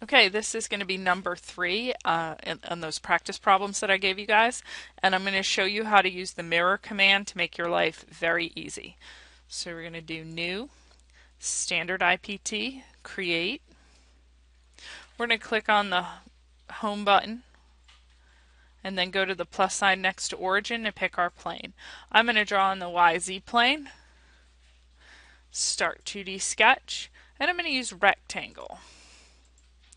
Okay, this is going to be number 3 in those practice problems that I gave you guys, and I'm going to show you how to use the mirror command to make your life very easy. So we're going to do New, Standard IPT, Create. We're going to click on the Home button and then go to the plus sign next to Origin and pick our plane. I'm going to draw on the YZ plane, Start 2D Sketch, and I'm going to use Rectangle,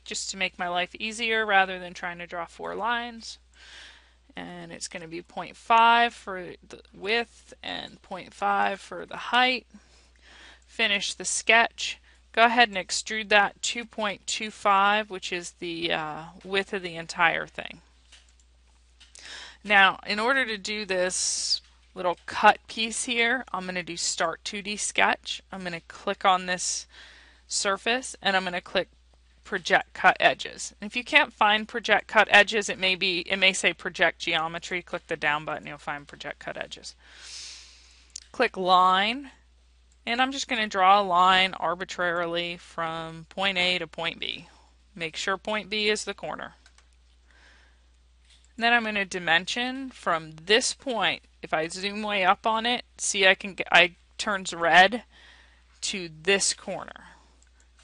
just to make my life easier rather than trying to draw 4 lines. And it's going to be 0.5 for the width and 0.5 for the height. Finish the sketch. Go ahead and extrude that 2.25, which is the width of the entire thing. Now, in order to do this little cut piece here, I'm going to do Start 2D Sketch. I'm going to click on this surface and I'm going to click Project Cut Edges. And if you can't find Project Cut Edges, it may say Project Geometry. Click the down button, you'll find Project Cut Edges. Click Line, and I'm just going to draw a line arbitrarily from point A to point B. Make sure point B is the corner. And then I'm going to dimension from this point. If I zoom way up on it, see I turns red to this corner.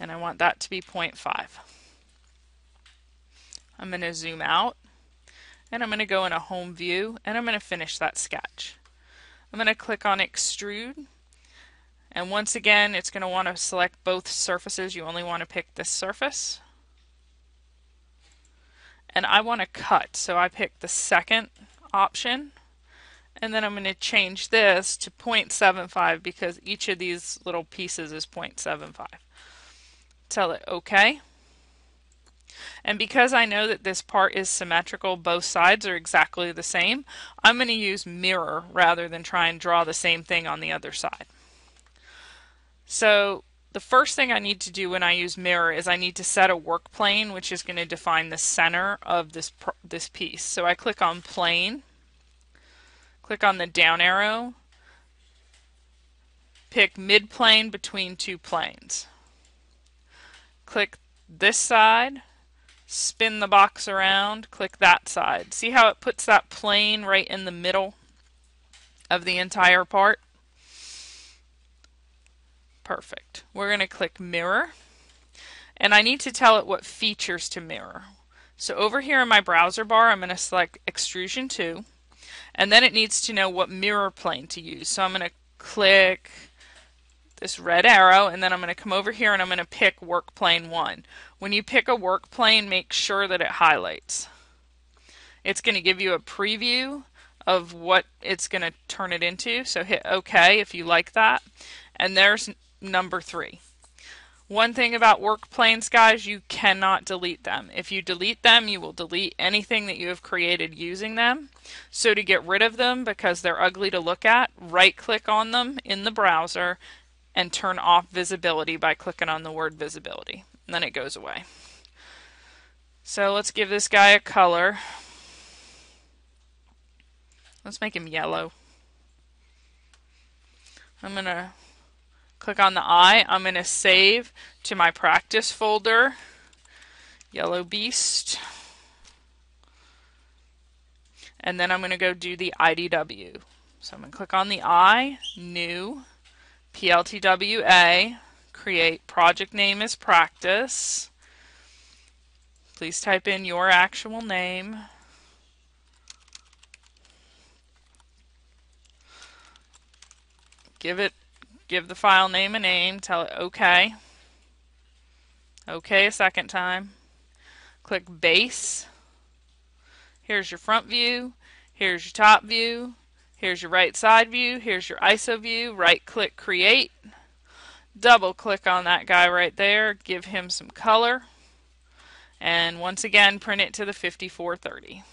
And I want that to be 0.5. I'm going to zoom out and I'm going to go in a home view and I'm going to finish that sketch. I'm going to click on extrude, and once again it's going to want to select both surfaces. You only want to pick this surface. And I want to cut, so I pick the second option, and then I'm going to change this to 0.75 because each of these little pieces is 0.75. Tell it OK. And because I know that this part is symmetrical, both sides are exactly the same, I'm going to use mirror rather than try and draw the same thing on the other side. So the first thing I need to do when I use mirror is I need to set a work plane, which is going to define the center of this piece. So I click on plane, click on the down arrow, pick mid plane between 2 planes. Click this side, spin the box around, click that side. See how it puts that plane right in the middle of the entire part? Perfect. We're going to click mirror, and I need to tell it what features to mirror. So over here in my browser bar, I'm going to select extrusion 2, and then it needs to know what mirror plane to use. So I'm going to click this red arrow, and then I'm going to come over here and I'm going to pick work plane 1. When you pick a work plane, make sure that it highlights. It's going to give you a preview of what it's going to turn it into, so hit OK if you like that. And there's number 3. One thing about work planes, guys, you cannot delete them. If you delete them, you will delete anything that you have created using them. So to get rid of them, because they're ugly to look at, right click on them in the browser and turn off visibility by clicking on the word visibility. And then it goes away. So let's give this guy a color. Let's make him yellow. I'm going to click on the eye. I'm going to save to my practice folder, Yellow Beast. And then I'm going to go do the IDW. So I'm going to click on the eye, New, PLTWA, create, project name is practice. Please type in your actual name. Give the file name a name, tell it OK. OK a second time. Click base. Here's your front view, here's your top view, here's your right side view, here's your ISO view. Right click create. Double click on that guy right there, give him some color, and once again print it to the 5430.